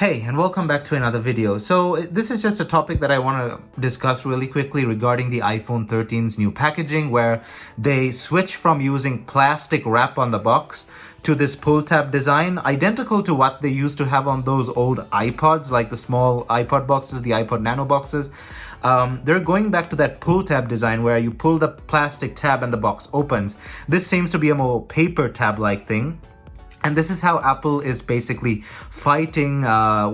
Hey, and welcome back to another video. So this is just a topic that I want to discuss really quickly regarding the iPhone 13's new packaging, where they switch from using plastic wrap on the box to this pull tab design, identical to what they used to have on those old iPods, like the small iPod boxes, the iPod Nano boxes. They're going back to that pull tab design where you pull the plastic tab and the box opens. This seems to be a more paper tab-like thing. And this is how Apple is basically fighting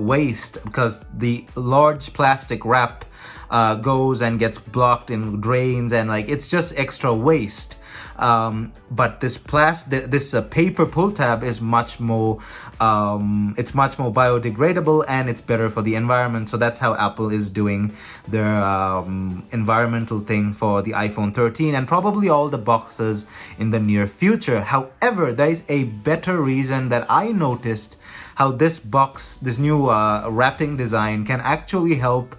waste, because the large plastic wrap goes and gets blocked in drains, and like it's just extra waste. But this paper pull tab is much more biodegradable, and it's better for the environment. So that's how Apple is doing their environmental thing for the iPhone 13 and probably all the boxes in the near future. However, there is a better reason that I noticed how this new wrapping design can actually help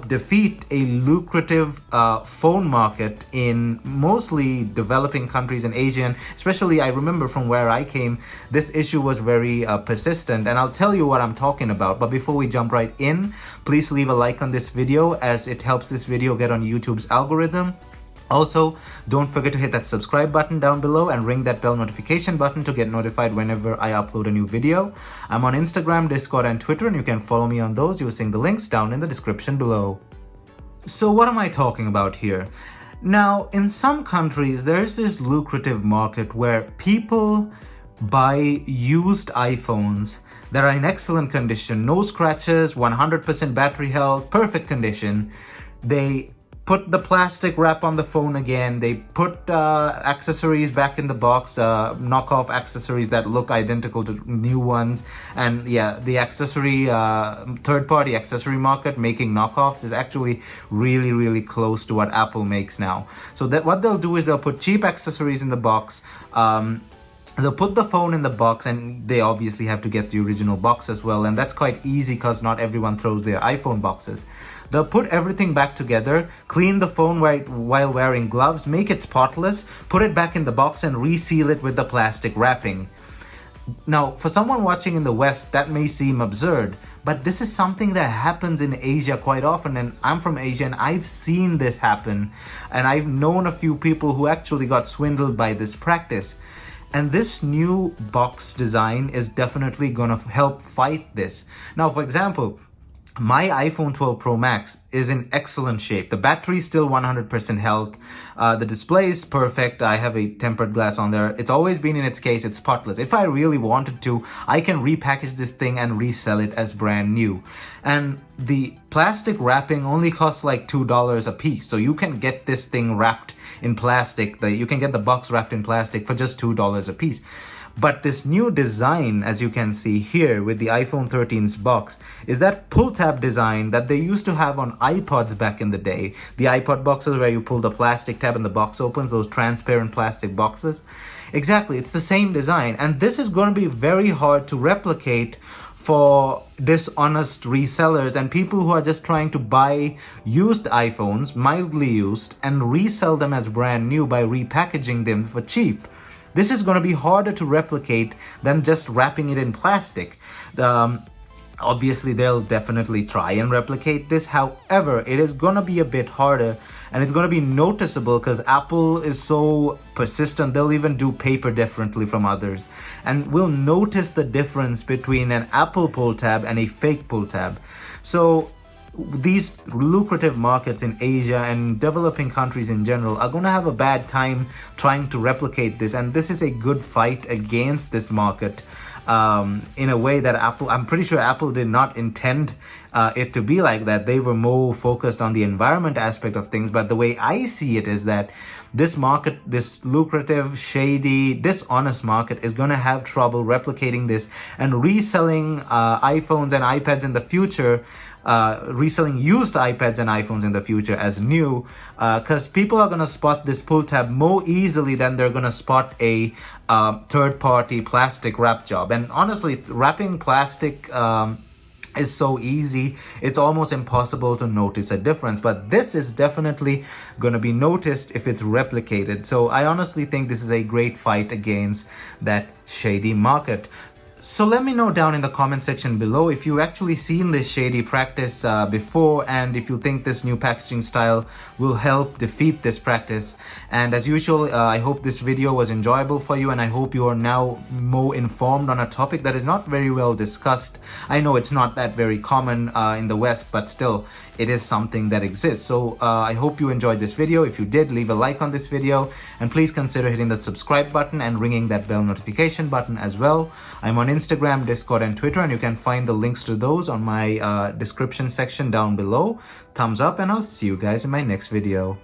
defeat a lucrative phone market in mostly developing countries in Asia. And especially, I remember from where I came, this issue was very persistent, and I'll tell you what I'm talking about. But before we jump right in, please leave a like on this video, as it helps this video get on YouTube's algorithm. Also, don't forget to hit that subscribe button down below and ring that bell notification button to get notified whenever I upload a new video. I'm on Instagram, Discord, and Twitter, and you can follow me on those using the links down in the description below. So what am I talking about here? Now, in some countries, there's this lucrative market where people buy used iPhones that are in excellent condition, no scratches, 100% battery health, perfect condition. They put the plastic wrap on the phone again. They put accessories back in the box, knockoff accessories that look identical to new ones. And yeah, the third-party accessory market making knockoffs is actually really close to what Apple makes now. So that what they'll do is they'll put cheap accessories in the box. They'll put the phone in the box, and they obviously have to get the original box as well. And that's quite easy because not everyone throws their iPhone boxes. They'll put everything back together, clean the phone while wearing gloves, make it spotless, put it back in the box, and reseal it with the plastic wrapping. Now, for someone watching in the West, that may seem absurd, but this is something that happens in Asia quite often, and I'm from Asia, and I've seen this happen, and I've known a few people who actually got swindled by this practice. And this new box design is definitely going to help fight this. Now, for example, my iPhone 12 Pro Max is in excellent shape. The battery is still 100% health. The display is perfect. I have a tempered glass on there. It's always been in its case. It's spotless. If I really wanted to, I can repackage this thing and resell it as brand new. And the plastic wrapping only costs like $2 a piece. So you can get this thing wrapped in plastic. You can get the box wrapped in plastic for just $2 a piece. But this new design, as you can see here with the iPhone 13's box, is that pull tab design that they used to have on iPods back in the day. The iPod boxes where you pull the plastic tab and the box opens, those transparent plastic boxes. Exactly, it's the same design. And this is going to be very hard to replicate for dishonest resellers and people who are just trying to buy used iPhones, mildly used, and resell them as brand new by repackaging them for cheap. This is going to be harder to replicate than just wrapping it in plastic. Obviously, they'll definitely try and replicate this. However, it is going to be a bit harder, and it's going to be noticeable because Apple is so persistent. They'll even do paper differently from others. And we'll notice the difference between an Apple pull tab and a fake pull tab. So these lucrative markets in Asia and developing countries in general are going to have a bad time trying to replicate this, and this is a good fight against this market in a way that I'm pretty sure Apple did not intend it to be like that. They were more focused on the environment aspect of things, but the way I see it is that this market, this lucrative, shady, dishonest market, is going to have trouble replicating this and reselling iPhones and iPads in the future, reselling used iPads and iPhones in the future as new, because people are going to spot this pull tab more easily than they're going to spot a third-party plastic wrap job. And honestly, wrapping plastic is so easy, it's almost impossible to notice a difference. But this is definitely going to be noticed if it's replicated. So I honestly think this is a great fight against that shady market. So let me know down in the comment section below if you've actually seen this shady practice before, and if you think this new packaging style will help defeat this practice. And as usual, I hope this video was enjoyable for you, and I hope you are now more informed on a topic that is not very well discussed. I know it's not that very common in the West, but still it is something that exists. So I hope you enjoyed this video. If you did, leave a like on this video, and please consider hitting that subscribe button and ringing that bell notification button as well. I'm on Instagram, Discord, and Twitter, and you can find the links to those on my description section down below. Thumbs up, and I'll see you guys in my next video.